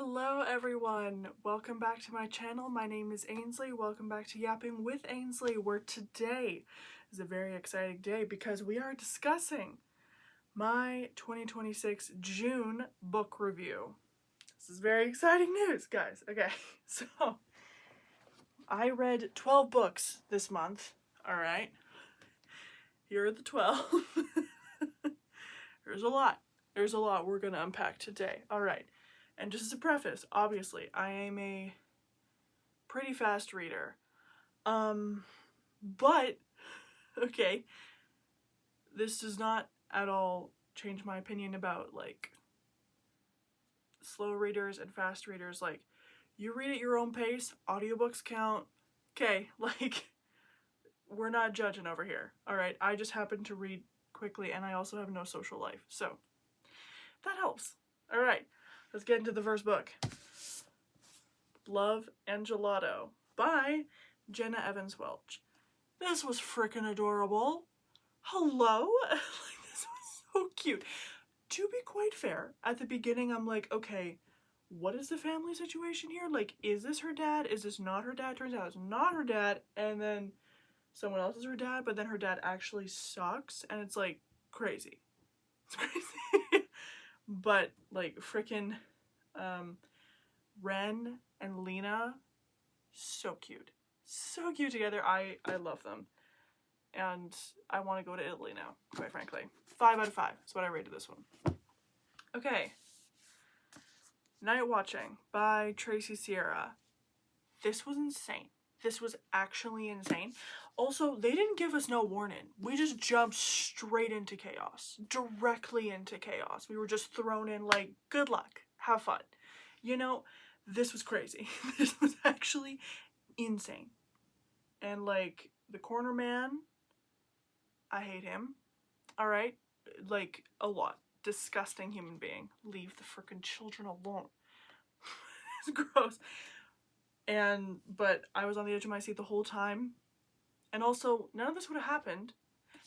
Hello everyone, welcome back to my channel. My name is Ainsley. Welcome back to Yapping with Ainsley, where today is a very exciting day because we are discussing my 2026 June book review. This is very exciting news, guys. Okay, so I read 12 books this month, alright? Here are the 12. There's a lot. There's a lot we're gonna unpack today. Alright. And just as a preface, obviously, I am a pretty fast reader. But, okay, this does not at all change my opinion about, like, slow readers and fast readers. Like, you read at your own pace, audiobooks count. Okay, like, we're not judging over here, alright? I just happen to read quickly, and I also have no social life, so that helps. Alright. Let's get into the first book. Love and Gelato by Jenna Welch. This was frickin' adorable. Hello? Like, this was so cute. To be quite fair, at the beginning I'm like, okay, what is the family situation here? Like, is this her dad? Is this not her dad? Turns out it's not her dad, and then someone else is her dad, but then her dad actually sucks, and it's like crazy. It's crazy. But, like, frickin' Ren and Lena, so cute. So cute together. I love them. And I want to go to Italy now, quite frankly. 5 out of 5 is what I rated this one. Okay. Night Watching by Tracy Sierra. This was insane. This was actually insane. Also, they didn't give us no warning. We just jumped straight into chaos. Directly into chaos. We were just thrown in like, good luck. Have fun. You know, this was crazy. This was actually insane. And like, the corner man, I hate him. Alright? Like, a lot. Disgusting human being. Leave the frickin' children alone. It's gross. But I was on the edge of my seat the whole time. And also, none of this would have happened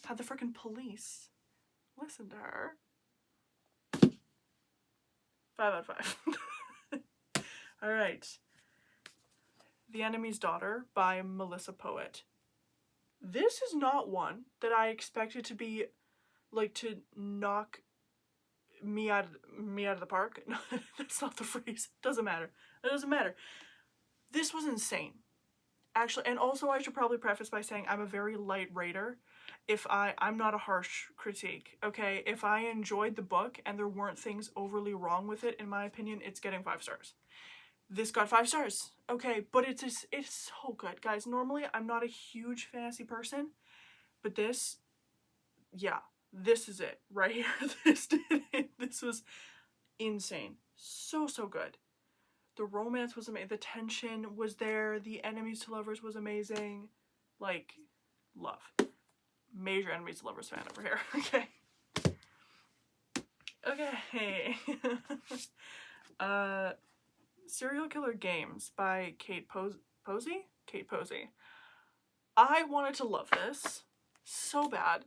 had the frickin' police listened to her. 5 out of 5. Alright. The Enemy's Daughter by Melissa Poett. This is not one that I expected to be, like, to knock me out of the park. No, that's not the phrase. Doesn't matter. It doesn't matter. This was insane. Actually, and also I should probably preface by saying I'm a very light rater. I'm not a harsh critique, okay? If I enjoyed the book and there weren't things overly wrong with it, in my opinion, it's getting 5 stars. This got 5 stars, okay? But it's so good, guys. Normally, I'm not a huge fantasy person, but this, yeah, this is it right here. This did it. This was insane. So good. The romance was amazing. The tension was there. The enemies to lovers was amazing. Like, love. Major enemies to lovers fan over here. Okay. Okay. Serial Killer Games by Posey? Kate Posey. I wanted to love this so bad.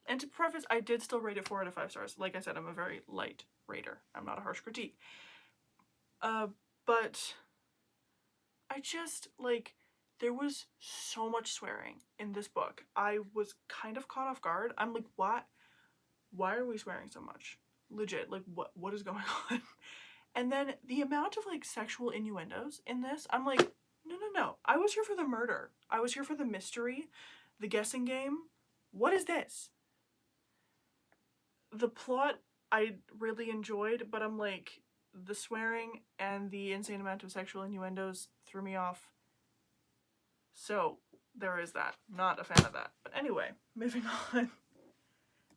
And to preface, I did still rate it 4 out of 5 stars. Like I said, I'm a very light rater. I'm not a harsh critique. But I just, like, there was so much swearing in this book. I was kind of caught off guard. I'm like, what? Why are we swearing so much? Legit, like, what is going on? And then the amount of, like, sexual innuendos in this, I'm like, no. I was here for the murder. I was here for the mystery, the guessing game. What is this? The plot I really enjoyed, but I'm like, the swearing and the insane amount of sexual innuendos threw me off. So, there is that. Not a fan of that. But anyway, moving on.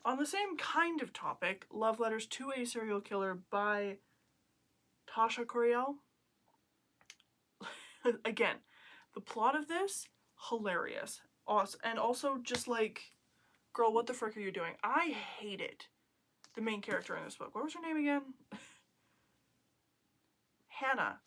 On the same kind of topic, Love Letters to a Serial Killer by Tasha Coryell. Again, the plot of this, hilarious. Awesome. And also just like, girl, what the frick are you doing? I hated the main character in this book. What was her name again? Hannah,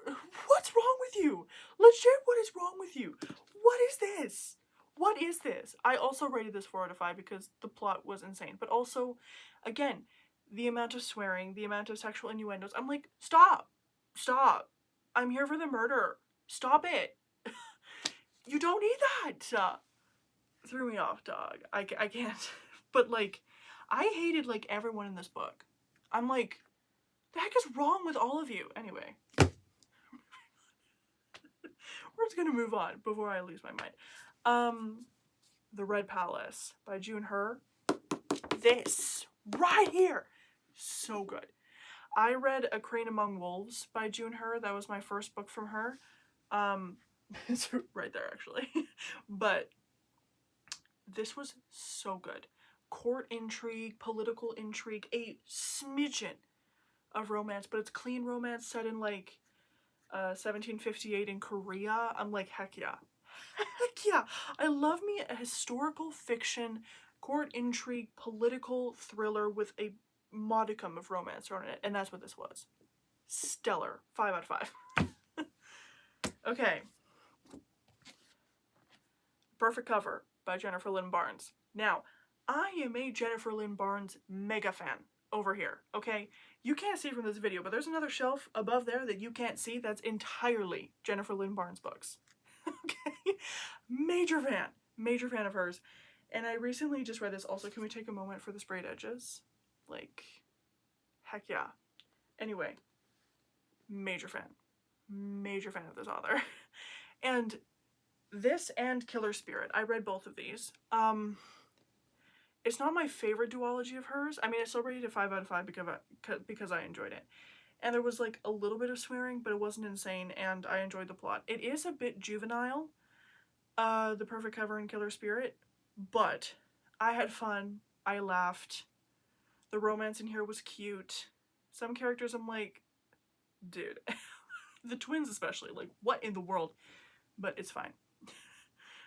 what's wrong with you? Legit, what is wrong with you? What is this? What is this? I also rated this 4 out of 5 because the plot was insane. But also, again, the amount of swearing, the amount of sexual innuendos. I'm like, stop. Stop. I'm here for the murder. Stop it. You don't need that. Threw me off, dog. I can't. But, like, I hated, like, everyone in this book. I'm like, the heck is wrong with all of you? Anyway. We're just gonna move on before I lose my mind. The Red Palace by June Hur. This right here, so good. I read A Crane Among Wolves by June Hur. That was my first book from her. It's right there actually. But this was so good. Court intrigue, political intrigue, a smidgen of romance, but it's clean romance set in like 1758 in Korea. I'm like, heck yeah. Heck yeah. I love me a historical fiction, court intrigue, political thriller with a modicum of romance thrown in it, and that's what this was. Stellar. 5 out of 5. Okay. Perfect Cover by Jennifer Lynn Barnes. Now, I am a Jennifer Lynn Barnes mega fan over here, okay? You can't see from this video, but there's another shelf above there that you can't see that's entirely Jennifer Lynn Barnes books. Okay? Major fan of hers. And I recently just read this. Also, can we take a moment for the sprayed edges? Like, heck yeah. Anyway, major fan of this author. And this and Killer Spirit, I read both of these. It's not my favorite duology of hers. I mean, I still rated it 5 out of 5 because I enjoyed it. And there was like a little bit of swearing, but it wasn't insane, and I enjoyed the plot. It is a bit juvenile, The Perfect Cover and Killer Spirit, but I had fun. I laughed. The romance in here was cute. Some characters I'm like, dude. The twins especially, like, what in the world? But it's fine.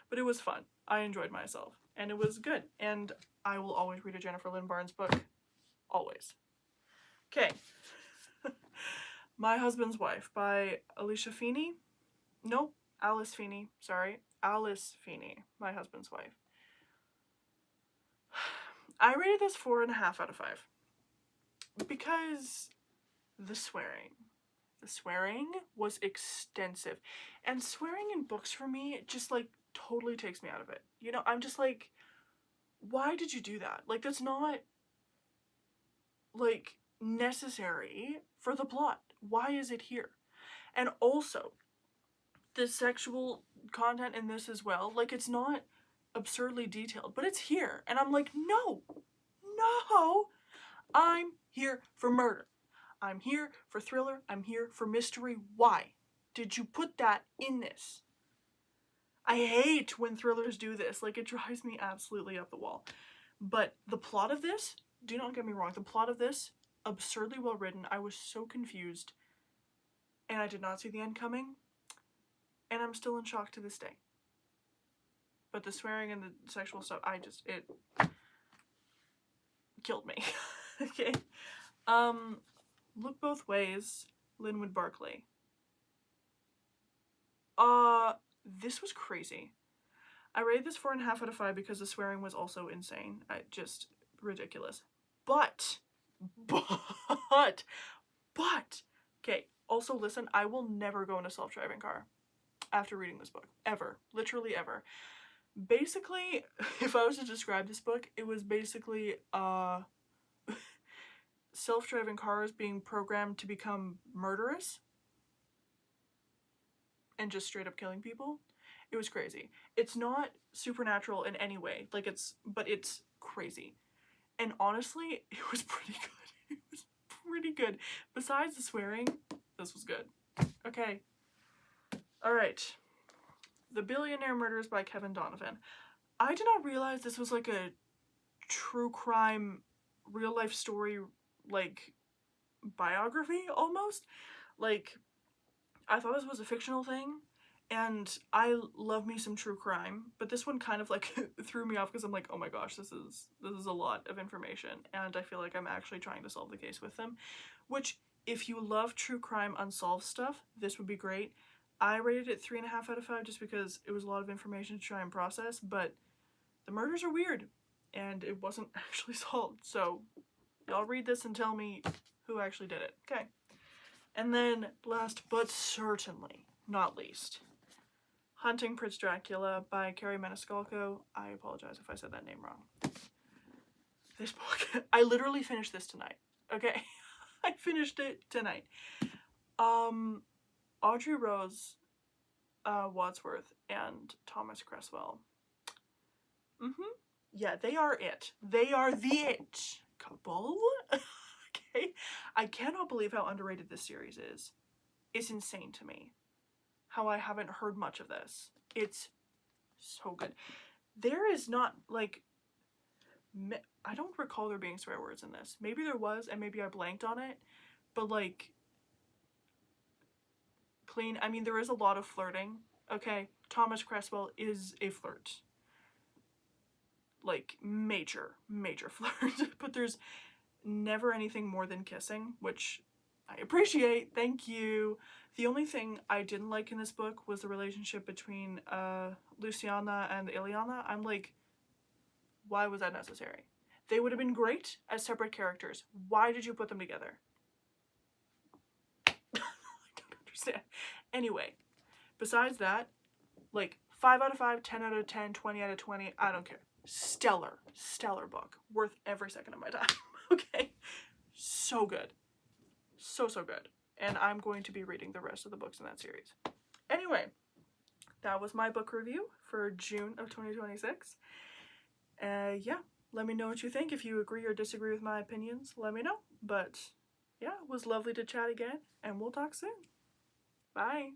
But it was fun. I enjoyed myself. And it was good. And I will always read a Jennifer Lynn Barnes book. Always. Okay. My Husband's Wife by Alicia Feeney. Nope. Alice Feeney. Sorry. Alice Feeney. My Husband's Wife. I rated this 4.5 out of 5. Because the swearing. The swearing was extensive. And swearing in books for me just like totally takes me out of it. You know, I'm just like, why did you do that? Like, that's not like necessary for the plot. Why is it here? And also, the sexual content in this as well, like, it's not absurdly detailed, but it's here. And I'm like, no, I'm here for murder. I'm here for thriller. I'm here for mystery. Why did you put that in this? I hate when thrillers do this. Like, it drives me absolutely up the wall. But the plot of this, do not get me wrong, the plot of this, absurdly well written. I was so confused. And I did not see the end coming. And I'm still in shock to this day. But the swearing and the sexual stuff, it killed me. Okay. Look Both Ways, Linwood Barclay. This was crazy. I rated this 4.5 out of 5 because the swearing was also insane. Just ridiculous. But, okay, also listen, I will never go in a self-driving car after reading this book. Ever. Literally ever. Basically, if I was to describe this book, it was basically, self-driving cars being programmed to become murderous and just straight up killing people. It was crazy. It's not supernatural in any way, like but it's crazy. And honestly, it was pretty good. It was pretty good. Besides the swearing, this was good. Okay. Alright. The Billionaire Murders by Kevin Donovan. I did not realize this was like a true crime, real life story, like, biography almost. Like, I thought this was a fictional thing, and I love me some true crime, but this one kind of like threw me off because I'm like, oh my gosh, this is a lot of information, and I feel like I'm actually trying to solve the case with them, which, if you love true crime unsolved stuff, this would be great. I rated it 3.5 out of 5 just because it was a lot of information to try and process, but the murders are weird, and it wasn't actually solved, so Y'all read this and tell me who actually did it. Okay. And then last but certainly not least, Hunting Prince Dracula by Kerri Maniscalco. I apologize if I said that name wrong. This book, I literally finished this tonight. Okay. I finished it tonight. Audrey Rose Wadsworth and Thomas Cresswell. Yeah, they are it. They are the it couple. Okay. I cannot believe how underrated this series is. It's insane to me how I haven't heard much of this. It's so good. There is not, like, I don't recall there being swear words in this. Maybe there was, and maybe I blanked on it. But, like, clean. I mean, there is a lot of flirting. Okay, Thomas Cresswell is a flirt. Like, major flirt. But there's never anything more than kissing, which I appreciate. Thank you. The only thing I didn't like in this book was the relationship between Luciana and Ileana. I'm like, why was that necessary? They would have been great as separate characters. Why did you put them together? I don't understand. Anyway, besides that, like, 5 out of 5, 10 out of 10, 20 out of 20, I don't care. Stellar book. Worth every second of my time. Okay? So good. So good. And I'm going to be reading the rest of the books in that series. Anyway, that was my book review for June of 2026. Yeah, let me know what you think. If you agree or disagree with my opinions, let me know. But yeah, it was lovely to chat again, and we'll talk soon. Bye.